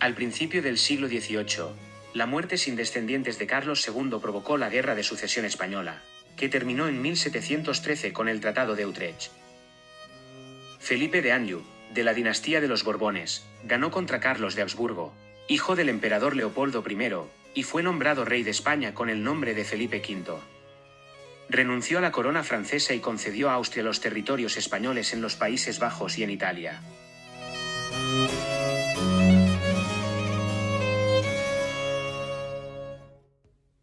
Al principio del siglo XVIII, la muerte sin descendientes de Carlos II provocó la Guerra de Sucesión Española, que terminó en 1713 con el Tratado de Utrecht. Felipe de Anjou, de la dinastía de los Borbones, ganó contra Carlos de Habsburgo, hijo del emperador Leopoldo I, y fue nombrado rey de España con el nombre de Felipe V. Renunció a la corona francesa y concedió a Austria los territorios españoles en los Países Bajos y en Italia.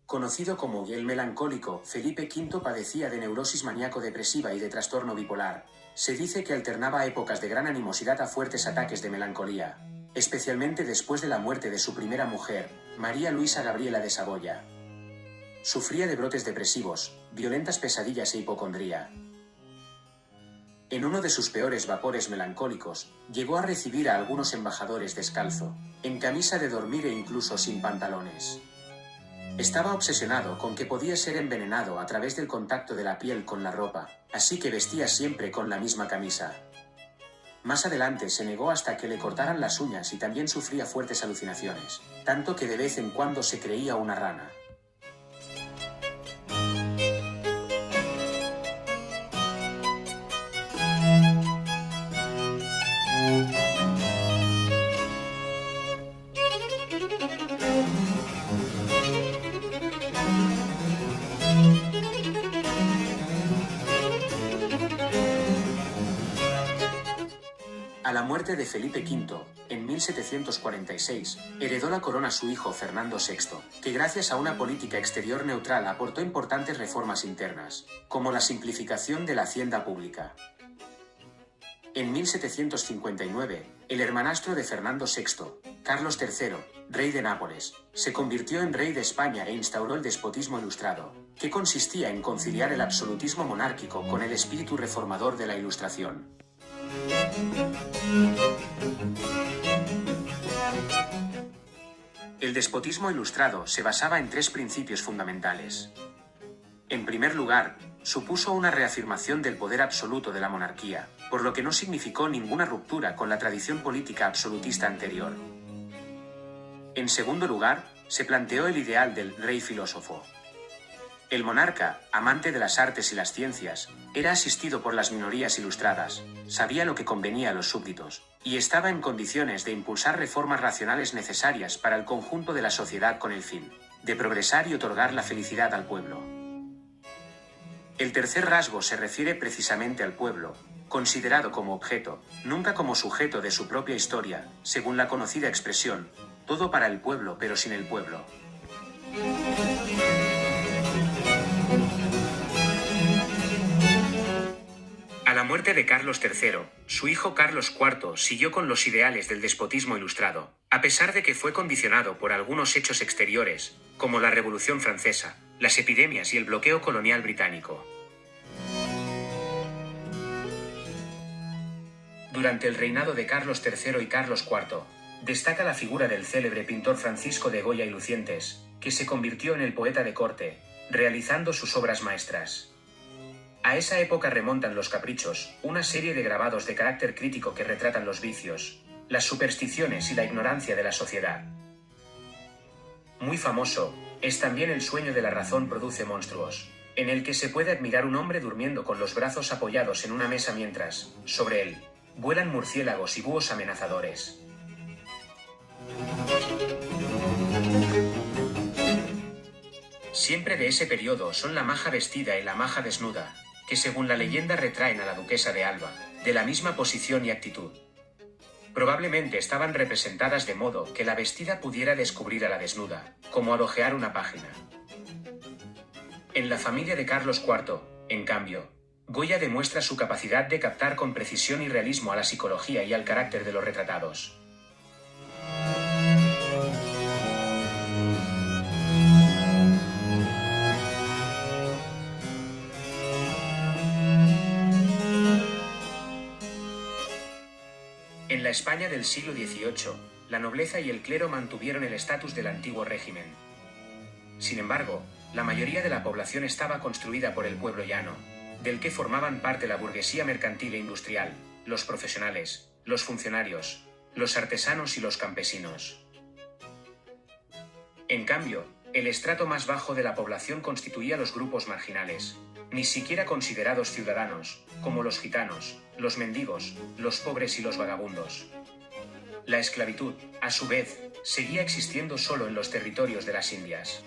Conocido como el melancólico, Felipe V padecía de neurosis maníaco-depresiva y de trastorno bipolar. Se dice que alternaba épocas de gran animosidad a fuertes ataques de melancolía, especialmente después de la muerte de su primera mujer, María Luisa Gabriela de Saboya. Sufría de brotes depresivos, violentas pesadillas e hipocondría. En uno de sus peores vapores melancólicos, llegó a recibir a algunos embajadores descalzo, en camisa de dormir e incluso sin pantalones. Estaba obsesionado con que podía ser envenenado a través del contacto de la piel con la ropa, así que vestía siempre con la misma camisa. Más adelante se negó hasta que le cortaran las uñas y también sufría fuertes alucinaciones, tanto que de vez en cuando se creía una rana. A la muerte de Felipe V, en 1746, heredó la corona su hijo Fernando VI, que gracias a una política exterior neutral aportó importantes reformas internas, como la simplificación de la hacienda pública. En 1759, el hermanastro de Fernando VI, Carlos III, rey de Nápoles, se convirtió en rey de España e instauró el despotismo ilustrado, que consistía en conciliar el absolutismo monárquico con el espíritu reformador de la Ilustración. El despotismo ilustrado se basaba en tres principios fundamentales. En primer lugar, supuso una reafirmación del poder absoluto de la monarquía, por lo que no significó ninguna ruptura con la tradición política absolutista anterior. En segundo lugar, se planteó el ideal del rey filósofo. El monarca, amante de las artes y las ciencias, era asistido por las minorías ilustradas, sabía lo que convenía a los súbditos, y estaba en condiciones de impulsar reformas racionales necesarias para el conjunto de la sociedad con el fin de progresar y otorgar la felicidad al pueblo. El tercer rasgo se refiere precisamente al pueblo, considerado como objeto, nunca como sujeto de su propia historia, según la conocida expresión, todo para el pueblo pero sin el pueblo. A la muerte de Carlos III, su hijo Carlos IV siguió con los ideales del despotismo ilustrado, a pesar de que fue condicionado por algunos hechos exteriores, como la Revolución Francesa, las epidemias y el bloqueo colonial británico. Durante el reinado de Carlos III y Carlos IV, destaca la figura del célebre pintor Francisco de Goya y Lucientes, que se convirtió en el poeta de corte, realizando sus obras maestras. A esa época remontan Los Caprichos, una serie de grabados de carácter crítico que retratan los vicios, las supersticiones y la ignorancia de la sociedad. Muy famoso, es también El sueño de la razón produce monstruos, en el que se puede admirar un hombre durmiendo con los brazos apoyados en una mesa mientras, sobre él, vuelan murciélagos y búhos amenazadores. Siempre de ese periodo son la maja vestida y la maja desnuda, que según la leyenda retraen a la duquesa de Alba, de la misma posición y actitud. Probablemente estaban representadas de modo que la vestida pudiera descubrir a la desnuda, como al hojear una página. En la familia de Carlos IV, en cambio, Goya demuestra su capacidad de captar con precisión y realismo a la psicología y al carácter de los retratados. En la España del siglo XVIII, la nobleza y el clero mantuvieron el estatus del antiguo régimen. Sin embargo, la mayoría de la población estaba construida por el pueblo llano, del que formaban parte la burguesía mercantil e industrial, los profesionales, los funcionarios, los artesanos y los campesinos. En cambio, el estrato más bajo de la población constituía los grupos marginales, ni siquiera considerados ciudadanos, como los gitanos, los mendigos, los pobres y los vagabundos. La esclavitud, a su vez, seguía existiendo solo en los territorios de las Indias.